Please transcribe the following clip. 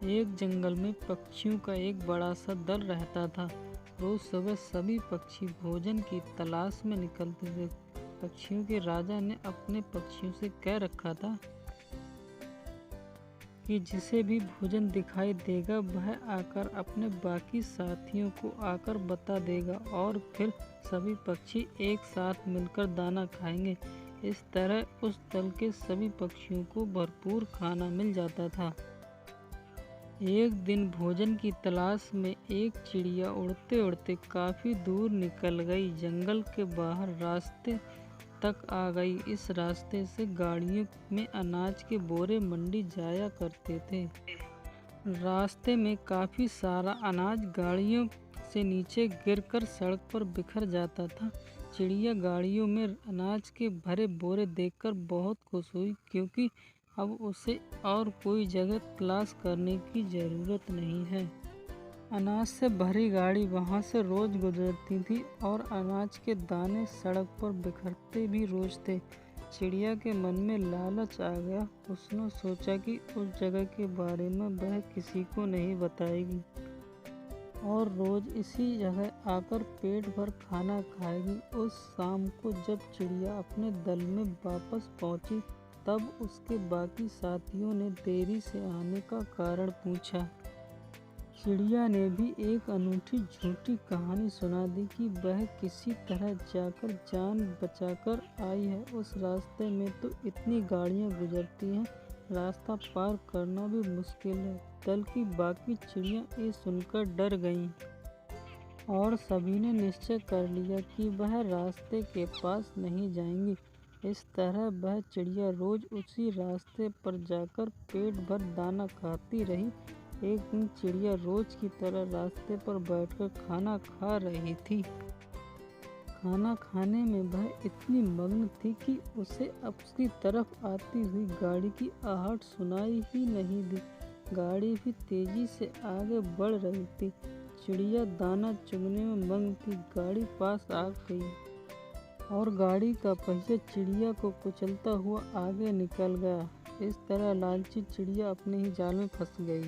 एक जंगल में पक्षियों का एक बड़ा सा दल रहता था। रोज सुबह सभी पक्षी भोजन की तलाश में निकलते थे। पक्षियों के राजा ने अपने पक्षियों से कह रखा था कि जिसे भी भोजन दिखाई देगा वह आकर अपने बाकी साथियों को आकर बता देगा और फिर सभी पक्षी एक साथ मिलकर दाना खाएंगे। इस तरह उस दल के सभी पक्षियों को भरपूर खाना मिल जाता था। एक दिन भोजन की तलाश में एक चिड़िया उड़ते उड़ते काफ़ी दूर निकल गई। जंगल के बाहर रास्ते तक आ गई। इस रास्ते से गाड़ियों में अनाज के बोरे मंडी जाया करते थे। रास्ते में काफ़ी सारा अनाज गाड़ियों से नीचे गिरकर सड़क पर बिखर जाता था। चिड़िया गाड़ियों में अनाज के भरे बोरे देखकर बहुत खुश हुई, क्योंकि अब उसे और कोई जगह तलाश करने की ज़रूरत नहीं है। अनाज से भरी गाड़ी वहाँ से रोज़ गुजरती थी और अनाज के दाने सड़क पर बिखरते भी रोज़ थे। चिड़िया के मन में लालच आ गया। उसने सोचा कि उस जगह के बारे में वह किसी को नहीं बताएगी और रोज़ इसी जगह आकर पेट भर खाना खाएगी। उस शाम को जब चिड़िया अपने दल में वापस पहुँची, तब उसके बाकी साथियों ने देरी से आने का कारण पूछा। चिड़िया ने भी एक अनूठी झूठी कहानी सुना दी कि वह किसी तरह जाकर जान बचाकर आई है। उस रास्ते में तो इतनी गाड़ियाँ गुजरती हैं, रास्ता पार करना भी मुश्किल है। दल की बाकी चिड़ियाँ ये सुनकर डर गईं और सभी ने निश्चय कर लिया कि वह रास्ते के पास नहीं जाएंगी। इस तरह वह चिड़िया रोज़ उसी रास्ते पर जाकर पेट भर दाना खाती रही। एक दिन चिड़िया रोज़ की तरह रास्ते पर बैठकर खाना खा रही थी। खाना खाने में वह इतनी मग्न थी कि उसे उसकी तरफ आती हुई गाड़ी की आहट सुनाई ही नहीं दी। गाड़ी भी तेज़ी से आगे बढ़ रही थी। चिड़िया दाना चुगने में मग्न थी। गाड़ी पास आ गई और गाड़ी का पहिया चिड़िया को कुचलता हुआ आगे निकल गया। इस तरह लालची चिड़िया अपने ही जाल में फंस गई।